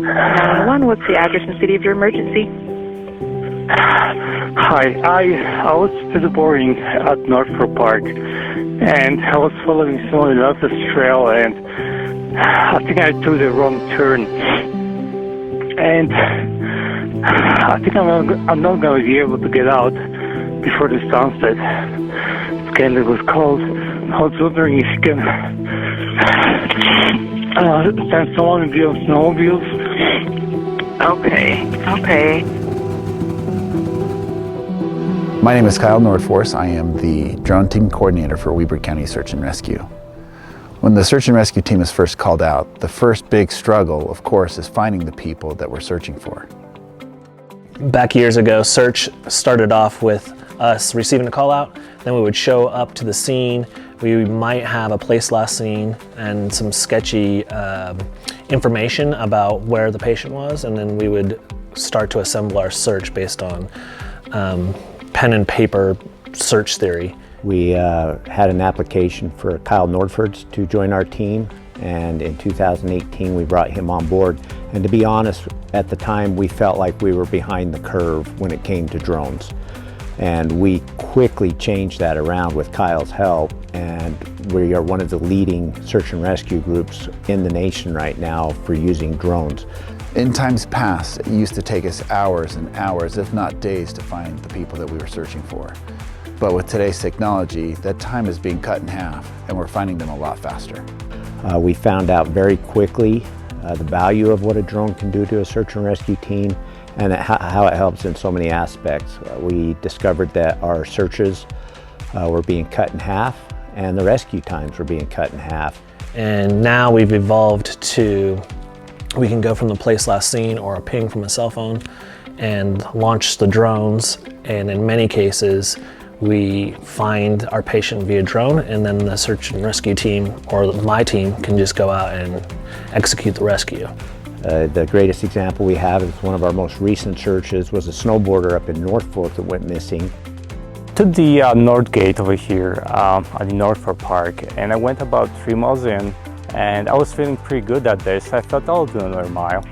911, what's the address and city of your emergency? Hi, I was snowboarding at Northford Park, and I was following someone else's trail, and I think I took the wrong turn, and I think I'm not going to be able to get out before the sunset. It's getting a little cold. I was wondering if you can send someone with snowmobiles. Okay. My name is Kyle Nordforce. I am the drone team coordinator for Weber County Search and Rescue. When the search and rescue team is first called out, the first big struggle, of course, is finding the people that we're searching for. Back years ago, search started off with us receiving a call out, then we would show up to the scene. We might have a place last seen and some sketchy information about where the patient was, and then we would start to assemble our search based on pen and paper search theory. We had an application for Kyle Nordforce to join our team, and in 2018 we brought him on board. And to be honest, at the time we felt like we were behind the curve when it came to drones. And we quickly changed that around with Kyle's help, and we are one of the leading search and rescue groups in the nation right now for using drones. In times past, it used to take us hours and hours, if not days, to find the people that we were searching for. But with today's technology, that time is being cut in half, and we're finding them a lot faster. We found out very quickly the value of what a drone can do to a search and rescue team, and how it helps in so many aspects. We discovered that our searches were being cut in half, and the rescue times were being cut in half. And now we've evolved to, we can go from the place last seen or a ping from a cell phone and launch the drones, and in many cases we find our patient via drone, and then the search and rescue team or my team can just go out and execute the rescue. The greatest example we have is one of our most recent searches was a snowboarder up in Norfolk that went missing. To the north gate over here at the Northford Park, and I went about 3 miles in, and I was feeling pretty good that day, so I thought I'll do another mile.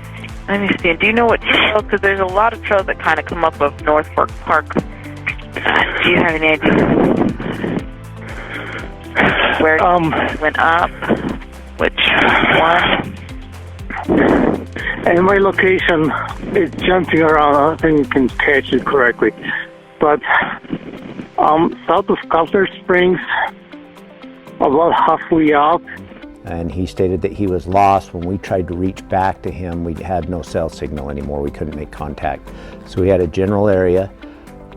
Let me see. Do you know what trail? Because there's a lot of trails that kind of come up of Northford Park. Do you have any idea where you went up? Which one? And my location is jumping around. I think you can catch it correctly. But south of Cutler Springs, about halfway up. And he stated that he was lost. When we tried to reach back to him, we had no cell signal anymore. We couldn't make contact. So we had a general area.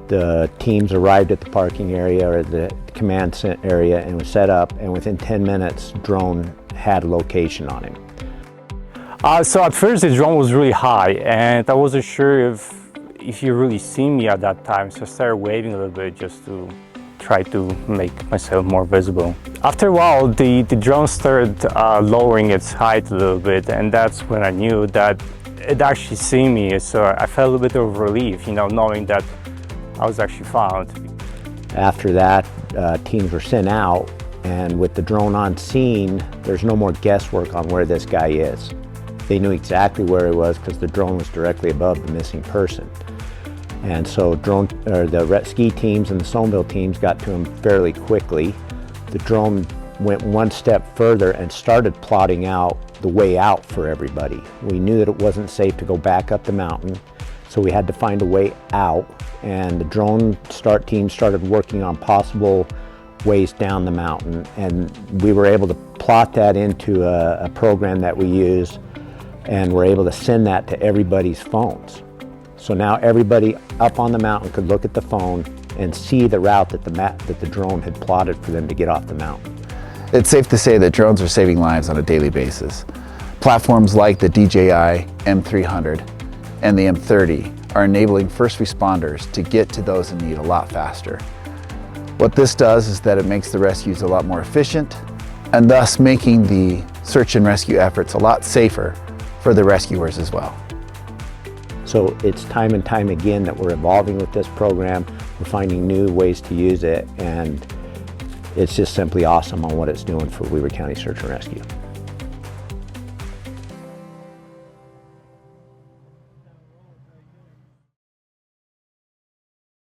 The teams arrived at the parking area or the command center area and was set up, and within 10 minutes, drone had a location on him. So at first the drone was really high, and I wasn't sure if you really see me at that time, so I started waving a little bit just to try to make myself more visible. After a while, the drone started lowering its height a little bit, and that's when I knew that it actually seen me, so I felt a little bit of relief, knowing that I was actually found. After that, teams were sent out, and with the drone on scene, there's no more guesswork on where this guy is. They knew exactly where he was because the drone was directly above the missing person. And so the ski teams and the snowmobile teams got to him fairly quickly. The drone went one step further and started plotting out the way out for everybody. We knew that it wasn't safe to go back up the mountain, so we had to find a way out, and the drone team started working on possible ways down the mountain, and we were able to plot that into a program that we use, and we're able to send that to everybody's phones. So now everybody up on the mountain could look at the phone and see the route that the drone had plotted for them to get off the mountain. It's safe to say that drones are saving lives on a daily basis. Platforms like the DJI M300 and the M30 are enabling first responders to get to those in need a lot faster. What this does is that it makes the rescues a lot more efficient, and thus making the search and rescue efforts a lot safer for the rescuers as well. So it's time and time again that we're evolving with this program. We're finding new ways to use it, and it's just simply awesome on what it's doing for Weber County Search and Rescue.